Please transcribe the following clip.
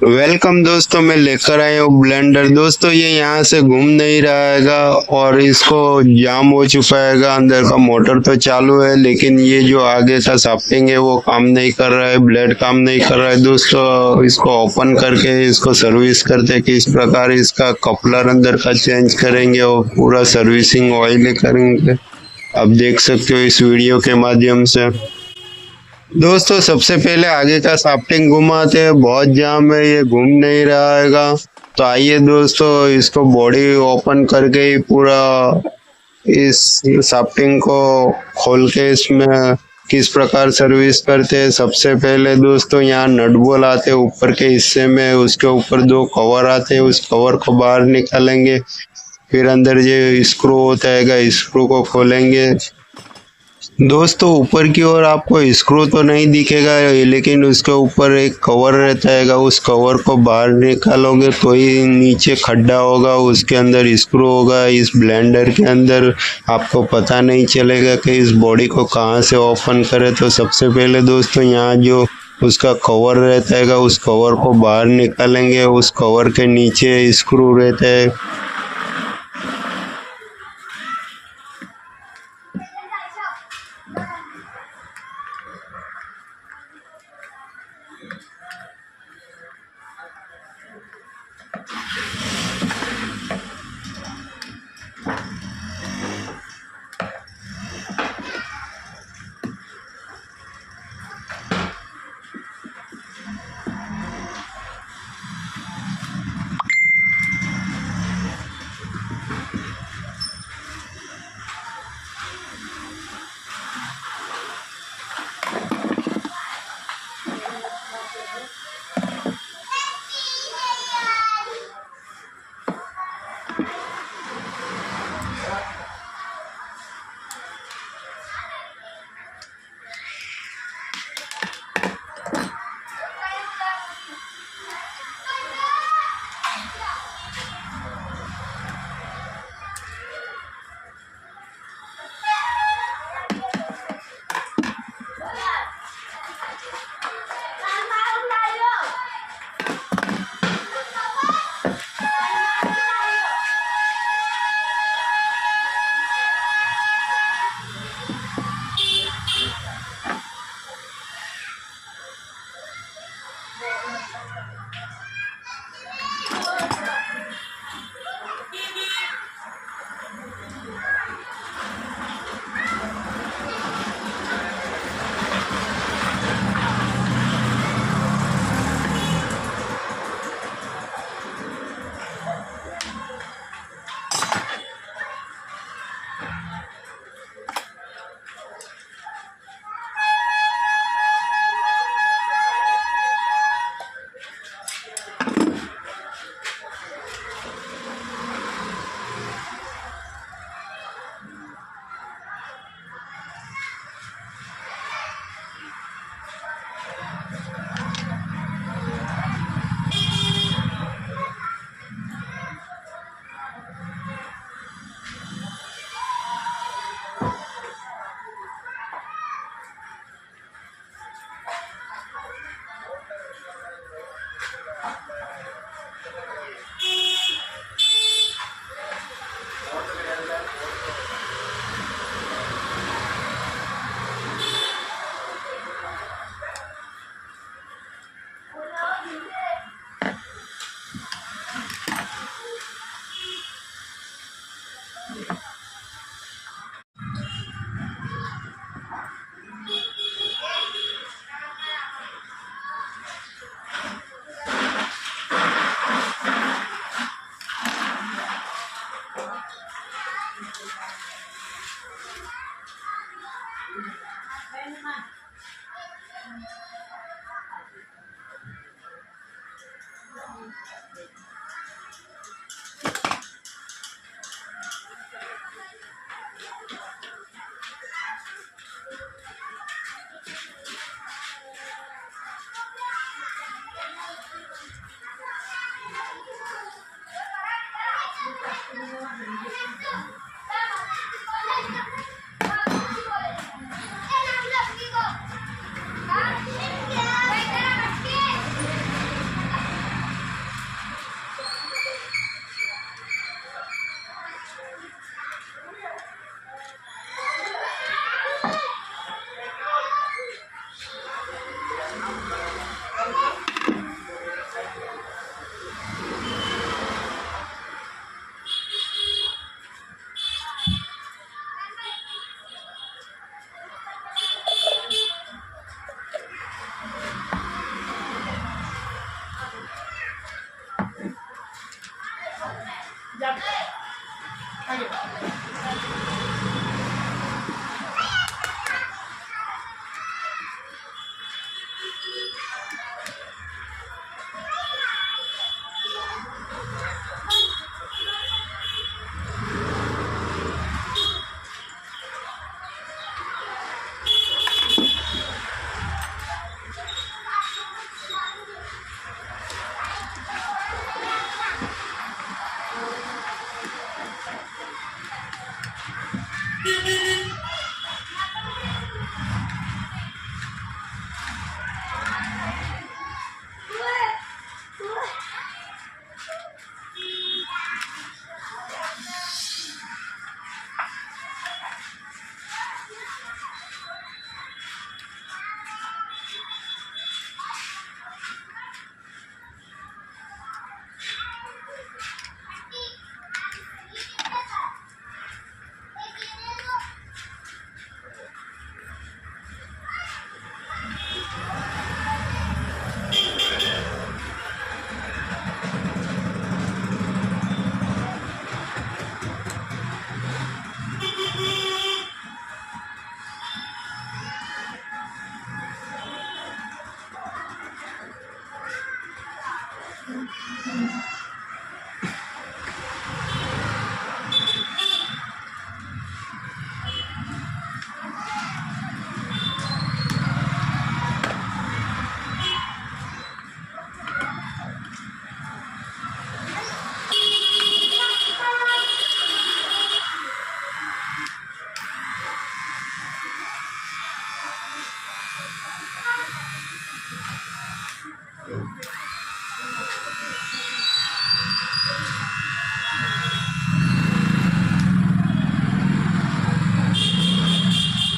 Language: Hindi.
वेलकम दोस्तों, मैं लेकर आया हूँ ब्लेंडर। दोस्तों ये यहाँ से घूम नहीं रहा हैगा और इसको जाम हो चुका हैगा। अंदर का मोटर तो चालू है लेकिन ये जो आगे का शाफ्टिंग है वो काम नहीं कर रहा है, ब्लेड काम नहीं कर रहा है। दोस्तों इसको ओपन करके इसको सर्विस करते किस प्रकार इसका कपलर अंदर का चेंज करेंगे और पूरा सर्विसिंग ऑयल करेंगे, आप देख सकते हो इस वीडियो के माध्यम से। दोस्तों सबसे पहले आगे का शाफ्टिंग घुमाते हैं, बहुत जाम है, ये घूम नहीं रहा हैगा। तो आइए दोस्तों इसको बॉडी ओपन करके ही पूरा इस शाफ्टिंग को खोल के इसमें किस प्रकार सर्विस करते हैं। सबसे पहले दोस्तों यहाँ नट बोल्ट आते हैं ऊपर के हिस्से में, उसके ऊपर दो कवर आते हैं, उस कवर को बाहर निकालेंगे। फिर अंदर जो स्क्रू होता है स्क्रू को खोलेंगे। दोस्तों ऊपर की ओर आपको स्क्रू तो नहीं दिखेगा लेकिन उसके ऊपर एक कवर रहता है, उस कवर को बाहर निकालोगे तो ही नीचे खड्डा होगा, उसके अंदर स्क्रू होगा। इस ब्लेंडर के अंदर आपको पता नहीं चलेगा कि इस बॉडी को कहाँ से ओपन करें। तो सबसे पहले दोस्तों यहाँ जो उसका कवर रहता है उस कवर को बाहर निकालेंगे। उस कवर के नीचे स्क्रू रहता है।